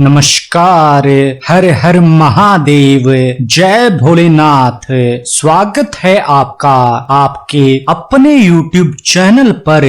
नमस्कार। हर हर महादेव, जय भोलेनाथ। स्वागत है आपका आपके अपने YouTube चैनल पर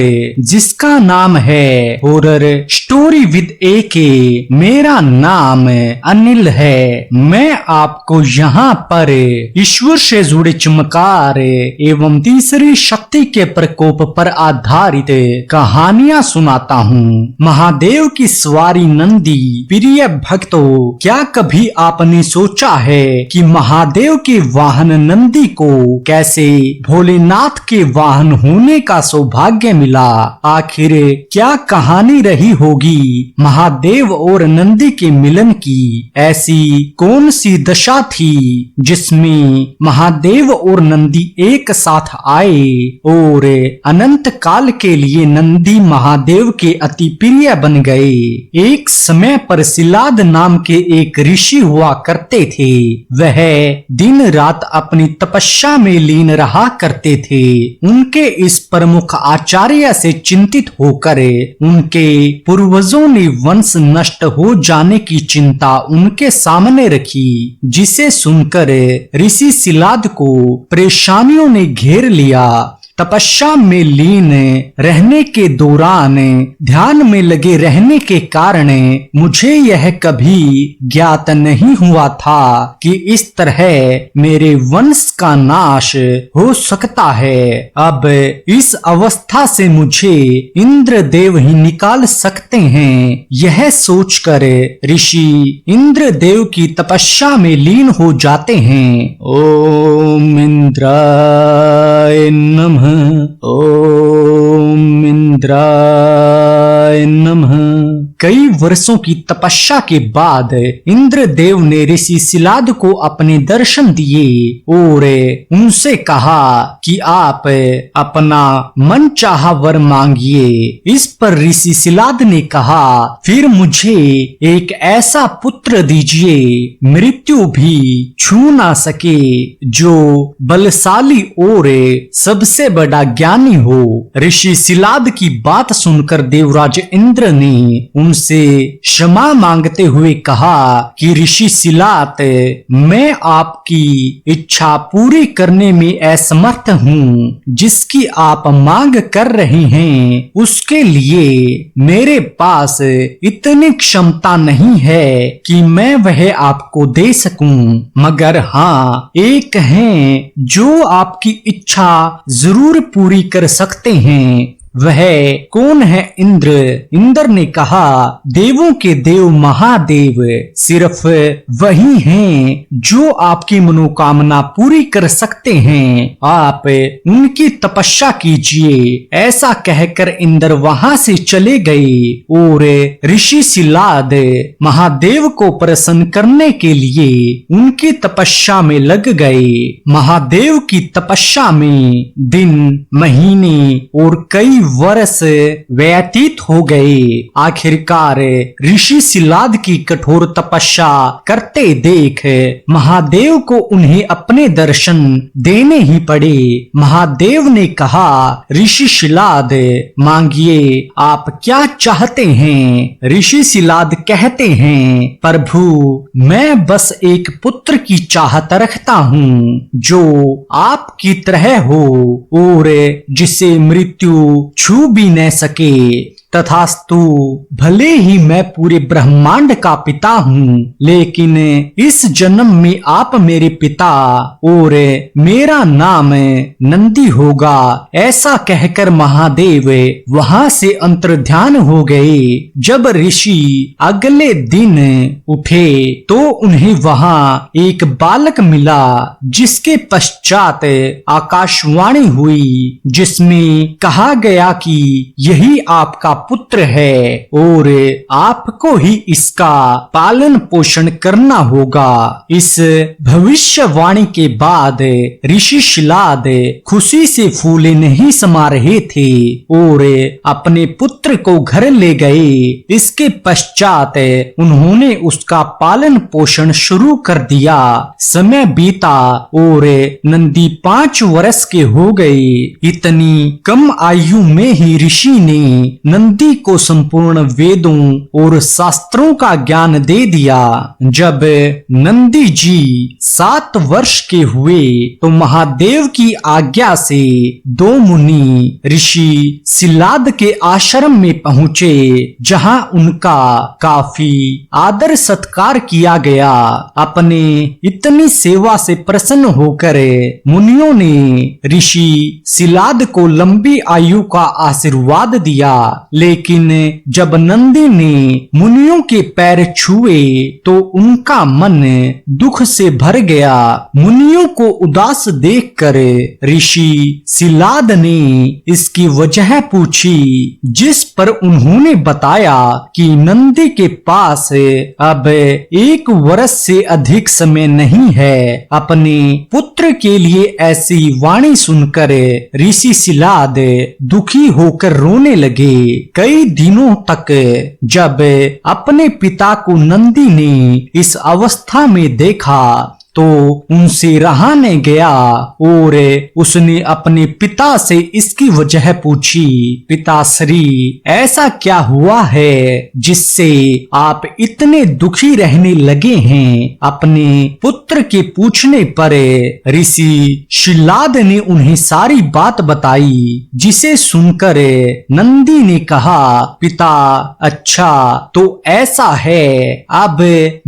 जिसका नाम है हॉरर स्टोरी विद AK। मेरा नाम अनिल है। मैं आपको यहाँ पर ईश्वर से जुड़े चमत्कार एवं तीसरी शक्ति के प्रकोप पर आधारित कहानियाँ सुनाता हूँ। महादेव की सवारी नंदी। प्रिय भक्तों, क्या कभी आपने सोचा है कि महादेव के वाहन नंदी को कैसे भोलेनाथ के वाहन होने का सौभाग्य मिला? आखिर क्या कहानी रही होगी महादेव और नंदी के मिलन की? ऐसी कौन सी दशा थी जिसमें महादेव और नंदी एक साथ आए और अनंत काल के लिए नंदी महादेव के अति प्रिय बन गए? एक समय पर सिलाद नाम के एक ऋषि हुआ करते थे। वह दिन रात अपनी तपस्या में लीन रहा करते थे। उनके इस प्रमुख आचार्य से चिंतित होकर उनके पूर्वजों ने वंश नष्ट हो जाने की चिंता उनके सामने रखी, जिसे सुनकर ऋषि सिलाद को परेशानियों ने घेर लिया। तपस्या में लीन रहने के दौरान ध्यान में लगे रहने के कारण मुझे यह कभी ज्ञात नहीं हुआ था कि इस तरह मेरे वंश का नाश हो सकता है। अब इस अवस्था से मुझे इंद्रदेव ही निकाल सकते हैं। यह सोचकर ऋषि इंद्रदेव की तपस्या में लीन हो जाते हैं। ओम इंद्राय नमः, ओम इंद्राय नमः। कई वर्षों की तपस्या के बाद इंद्रदेव ने ऋषि सिलाद को अपने दर्शन दिए और उनसे कहा कि आप अपना मनचाहा वर मांगिए। इस पर ऋषि सिलाद ने कहा, फिर मुझे एक ऐसा पुत्र दीजिए मृत्यु भी छू ना सके, जो बलशाली और सबसे बड़ा ज्ञानी हो। ऋषि सिलाद की बात सुनकर देवराज इंद्र ने उनसे क्षमा मांगते हुए कहा कि ऋषि सिलाद, मैं आपकी इच्छा पूरी करने में असमर्थ हूँ। जिसकी आप मांग कर रहे हैं उसके लिए मेरे पास इतनी क्षमता नहीं है कि मैं वह आपको दे सकूं। मगर हाँ, एक है जो आपकी इच्छा जरूर पूरी कर सकते हैं। वह कौन है? इंद्र। इंद्र ने कहा, देवों के देव महादेव सिर्फ वही हैं जो आपकी मनोकामना पूरी कर सकते हैं। आप उनकी तपस्या कीजिए। ऐसा कहकर इंद्र वहां से चले गए और ऋषि सिलाद महादेव को प्रसन्न करने के लिए उनकी तपस्या में लग गए। महादेव की तपस्या में दिन, महीने और कई वर्ष व्यतीत हो गए। आखिरकार ऋषि सिलाद की कठोर तपस्या करते देख महादेव को उन्हें अपने दर्शन देने ही पड़े। महादेव ने कहा, ऋषि सिलाद मांगिए, आप क्या चाहते हैं? ऋषि सिलाद कहते हैं, प्रभु, मैं बस एक पुत्र की चाहत रखता हूँ जो आपकी तरह हो और जिसे मृत्यु छू भी न सके। तथास्तु, भले ही मैं पूरे ब्रह्मांड का पिता हूँ, लेकिन इस जन्म में आप मेरे पिता और मेरा नाम नंदी होगा। ऐसा कहकर महादेव वहां से अंतर्ध्यान हो गए। जब ऋषि अगले दिन उठे तो उन्हें वहां एक बालक मिला, जिसके पश्चात आकाशवाणी हुई, जिसमें कहा गया कि यही आपका पुत्र है और आपको ही इसका पालन पोषण करना होगा। इस भविष्यवाणी के बाद ऋषि सिलाद खुशी से फूले नहीं समा रहे थे और अपने पुत्र को घर ले गए। इसके पश्चात उन्होंने उसका पालन पोषण शुरू कर दिया। समय बीता और नंदी 5 वर्ष के हो गए। इतनी कम आयु में ही ऋषि ने नंदी नंदी को संपूर्ण वेदों और शास्त्रों का ज्ञान दे दिया। जब नंदी जी 7 वर्ष के हुए तो महादेव की आज्ञा से 2 मुनि ऋषि सिलाद के आश्रम में पहुंचे, जहां उनका काफी आदर सत्कार किया गया। अपने इतनी सेवा से प्रसन्न होकर मुनियों ने ऋषि सिलाद को लंबी आयु का आशीर्वाद दिया। लेकिन जब नंदी ने मुनियों के पैर छुए तो उनका मन दुख से भर गया। मुनियों को उदास देखकर ऋषि सिलाद ने इसकी वजह पूछी, जिस पर उन्होंने बताया कि नंदी के पास अब 1 वर्ष से अधिक समय नहीं है। अपने पुत्र के लिए ऐसी वाणी सुनकर ऋषि सिलाद दुखी होकर रोने लगे। कई दिनों तक जब अपने पिता को नंदी ने इस अवस्था में देखा तो उनसे रहा नहीं गया और उसने अपने पिता से इसकी वजह पूछी। पिताश्री, ऐसा क्या हुआ है जिससे आप इतने दुखी रहने लगे हैं? अपने पुत्र के पूछने पर ऋषि शिलाद ने उन्हें सारी बात बताई, जिसे सुनकर नंदी ने कहा, पिता, अच्छा तो ऐसा है, अब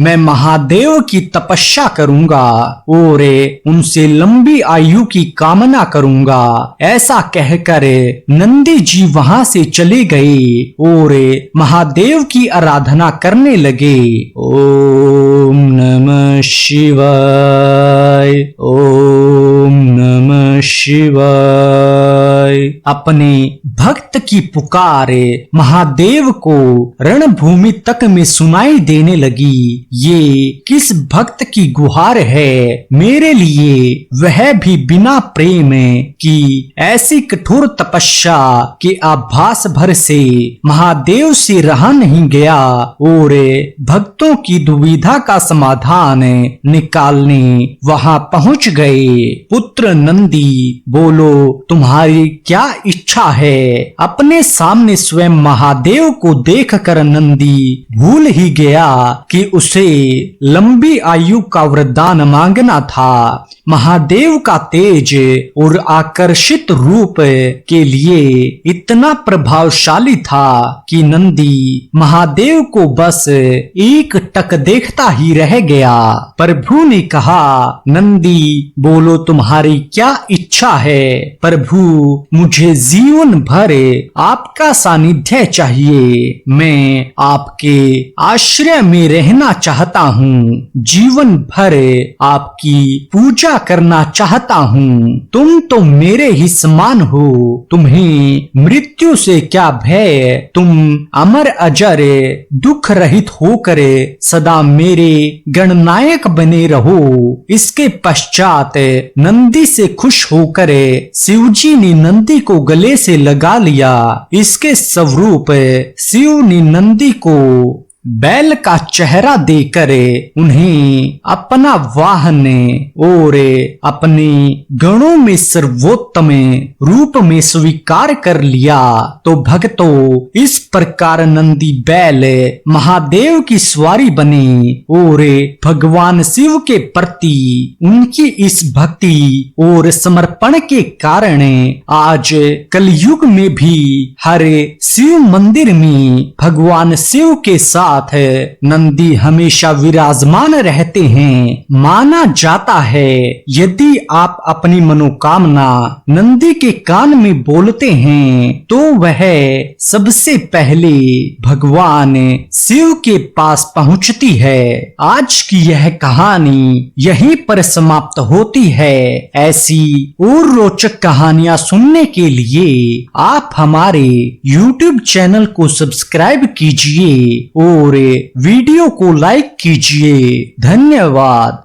मैं महादेव की तपस्या करूंगा और उनसे लंबी आयु की कामना करूंगा। ऐसा कहकर नंदी जी वहां से चले गए और महादेव की आराधना करने लगे। ओम नमः शिवाय, ओम नमः शिवाय। अपने भक्त की पुकार महादेव को रणभूमि तक में सुनाई देने लगी। ये किस भक्त की गुहार है? मेरे लिए वह भी बिना प्रेम की ऐसी कठोर तपस्या के आभास भर से महादेव से रहा नहीं गया और भक्तों की दुविधा का समाधान निकालने वहां पहुंच गए। पुत्र नंदी, बोलो, तुम्हारी क्या इच्छा है? अपने सामने स्वयं महादेव को देखकर नंदी भूल ही गया कि उसे लंबी आयु का वरदान मांगना था। महादेव का तेज और आकर्षित रूप के लिए इतना प्रभावशाली था कि नंदी महादेव को बस एक टक देखता ही रह गया। प्रभु ने कहा, नंदी, बोलो, तुम्हारी क्या इच्छा है? प्रभु, मुझे जीवन भर आपका सानिध्य चाहिए। मैं आपके आश्रय में रहना चाहता हूँ। जीवन भर आपकी पूजा करना चाहता हूँ। तुम तो मेरे ही समान हो। तुम्हें मृत्यु से क्या भय? तुम अमर अजर दुख रहित होकर सदा मेरे गणनायक बने रहो। इसके पश्चात नंदी से खुश होकर शिवजी ने नंदी को गले से लगा लिया। इसके स्वरूप शिव ने नंदी को बैल का चेहरा देकर उन्हें अपना वाहन और अपने गणों में सर्वोत्तम रूप में स्वीकार कर लिया। तो भक्तों, इस प्रकार नंदी बैल महादेव की सवारी बने और भगवान शिव के प्रति उनकी इस भक्ति और समर्पण के कारण आज कलयुग में भी हर शिव मंदिर में भगवान शिव के साथ नंदी हमेशा विराजमान रहते हैं। माना जाता है यदि आप अपनी मनोकामना नंदी के कान में बोलते हैं तो वह सबसे पहले भगवान शिव के पास पहुंचती है। आज की यह कहानी यहीं पर समाप्त होती है। ऐसी और रोचक कहानियां सुनने के लिए आप हमारे YouTube चैनल को सब्सक्राइब कीजिए और वीडियो को लाइक कीजिए। धन्यवाद।